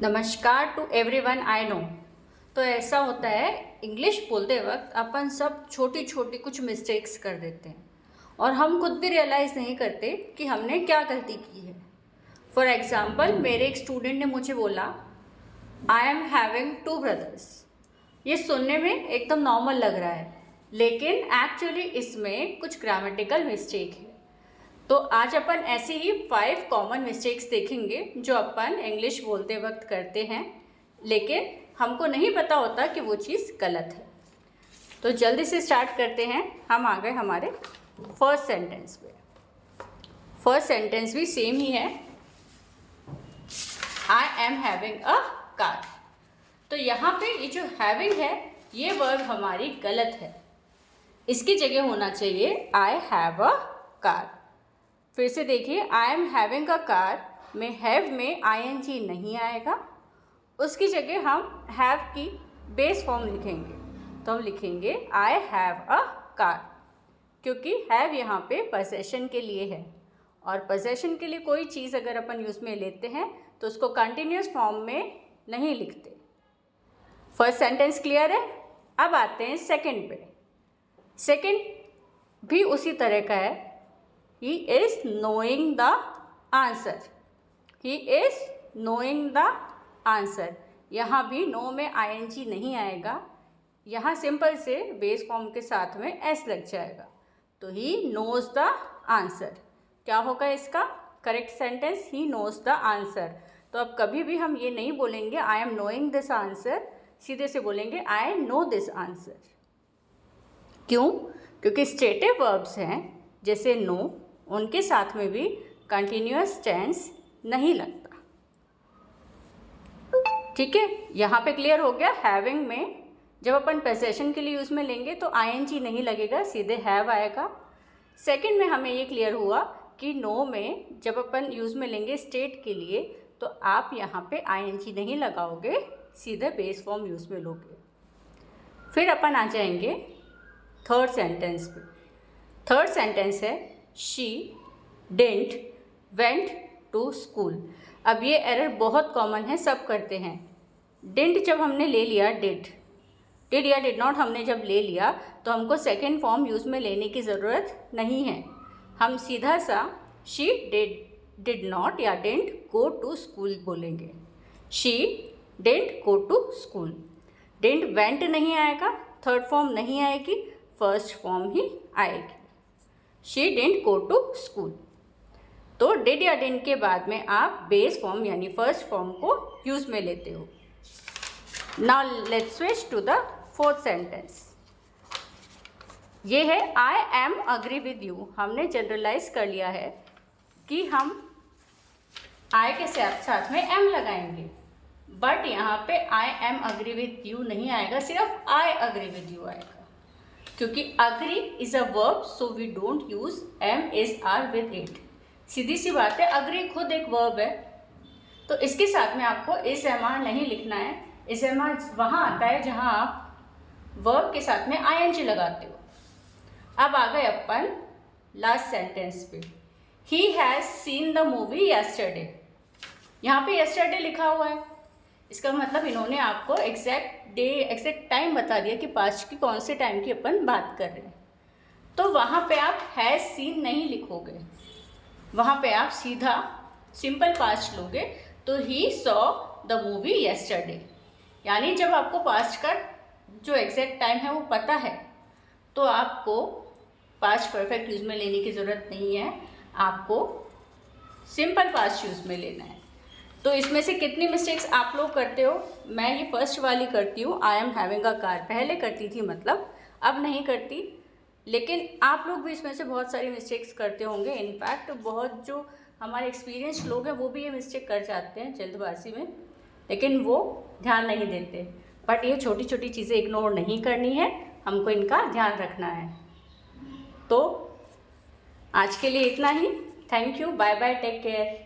नमस्कार to everyone I know. तो ऐसा होता है इंग्लिश बोलते वक्त अपन सब छोटी छोटी कुछ मिस्टेक्स कर देते हैं और हम खुद भी रियलाइज़ नहीं करते कि हमने क्या गलती की है। फॉर एग्ज़ाम्पल मेरे एक स्टूडेंट ने मुझे बोला आई एम हैविंग 2 ब्रदर्स। ये सुनने में एकदम नॉर्मल लग रहा है, लेकिन एक्चुअली इसमें कुछ ग्रामेटिकल मिस्टेक है। तो आज अपन ऐसे ही 5 कॉमन मिस्टेक्स देखेंगे जो अपन इंग्लिश बोलते वक्त करते हैं, लेकिन हमको नहीं पता होता कि वो चीज़ गलत है। तो जल्दी से स्टार्ट करते हैं। हम आ गए हमारे फर्स्ट सेंटेंस पे। फर्स्ट सेंटेंस भी सेम ही है, I am having a car. तो यहाँ पे ये जो हैविंग है ये वर्ब हमारी गलत है। इसकी जगह होना चाहिए आई हैव अ कार। फिर से देखिए, I am having a car में हैव में आईएनजी नहीं आएगा, उसकी जगह हम हैव की बेस फॉर्म लिखेंगे। तो हम लिखेंगे आई हैव अ कार, क्योंकि हैव यहाँ पे पोजेशन के लिए है और पोजेशन के लिए कोई चीज़ अगर अपन यूज़ में लेते हैं तो उसको कंटिन्यूस फॉर्म में नहीं लिखते। फर्स्ट सेंटेंस क्लियर है। अब आते हैं सेकंड पे। सेकंड भी उसी तरह का है, He is knowing the answer. He is knowing the answer. यहाँ भी नो में ing नहीं आएगा, यहाँ सिंपल से बेस फॉर्म के साथ में s लग जाएगा। तो he knows the answer। क्या होगा इसका correct sentence? he knows the answer। तो अब कभी भी हम ये नहीं बोलेंगे I am knowing this answer, सीधे से बोलेंगे I know this answer। क्यों? क्योंकि स्टेटिव वर्ब्स हैं जैसे नो, उनके साथ में भी कंटिन्यूअस टेंस नहीं लगता। ठीक है, यहाँ पे क्लियर हो गया। हैविंग में जब अपन पोजेशन के लिए यूज़ में लेंगे तो आईएनजी नहीं लगेगा, सीधे हैव आएगा। सेकंड में हमें ये क्लियर हुआ कि नो में जब अपन यूज़ में लेंगे स्टेट के लिए तो आप यहाँ पे आईएनजी नहीं लगाओगे, सीधे बेस फॉर्म यूज़ में लोगे। फिर अपन आ जाएंगे थर्ड सेंटेंस पे। थर्ड सेंटेंस है she didn't went to school. अब ये एरर बहुत कॉमन है, सब करते हैं। डिडंट जब हमने ले लिया, डिड या डिड नॉट हमने जब ले लिया तो हमको सेकेंड फॉर्म यूज़ में लेने की ज़रूरत नहीं है। हम सीधा सा शी डिड नॉट या डिडंट गो टू स्कूल बोलेंगे। She didn't go to school. Didn't went नहीं आएगा, थर्ड फॉर्म नहीं आएगी, फर्स्ट फॉर्म ही आएगी। She didn't go to school. तो डिड या डिडंट के बाद में आप बेस फॉर्म यानी फर्स्ट फॉर्म को यूज़ में लेते हो। Now let's switch to the fourth sentence. ये है I am agree with you. हमने जनरलाइज कर लिया है कि हम आई के साथ में एम लगाएंगे, बट यहाँ पे I am agree with you नहीं आएगा, सिर्फ आई अग्री विद यू आएगा। क्योंकि agree is a verb, so we don't use am is are with it. सीधी सी बात है, अग्री खुद एक वर्ब है, तो इसके साथ में आपको इज एम आर नहीं लिखना है। इज एम आर वहाँ आता है जहाँ आप वर्ब के साथ में आईएनजी लगाते हो। अब आ गए अपन लास्ट सेंटेंस पे। He has seen the movie yesterday. यहाँ पे यस्टरडे लिखा हुआ है, इसका मतलब इन्होंने आपको एग्जैक्ट टाइम बता दिया कि पास्ट की कौन से टाइम की अपन बात कर रहे हैं। तो वहाँ पे आप हैज़ सीन नहीं लिखोगे, वहाँ पे आप सीधा सिंपल पास्ट लोगे। तो he saw the movie yesterday, यानी जब आपको पास्ट का जो एग्जैक्ट टाइम है वो पता है तो आपको पास्ट परफेक्ट यूज़ में लेने की ज़रूरत नहीं है, आपको सिंपल पास्ट यूज़ में लेना है। तो इसमें से कितनी मिस्टेक्स आप लोग करते हो? मैं ये फर्स्ट वाली करती हूँ, I am having a car. पहले करती थी, मतलब अब नहीं करती, लेकिन आप लोग भी इसमें से बहुत सारी मिस्टेक्स करते होंगे। इनफैक्ट बहुत जो हमारे एक्सपीरियंस लोग हैं वो भी ये मिस्टेक कर जाते हैं जल्दबाजी में, लेकिन वो ध्यान नहीं देते। बट ये छोटी छोटी चीज़ें इग्नोर नहीं करनी है, हमको इनका ध्यान रखना है। तो आज के लिए इतना ही। Thank you, bye bye, take care.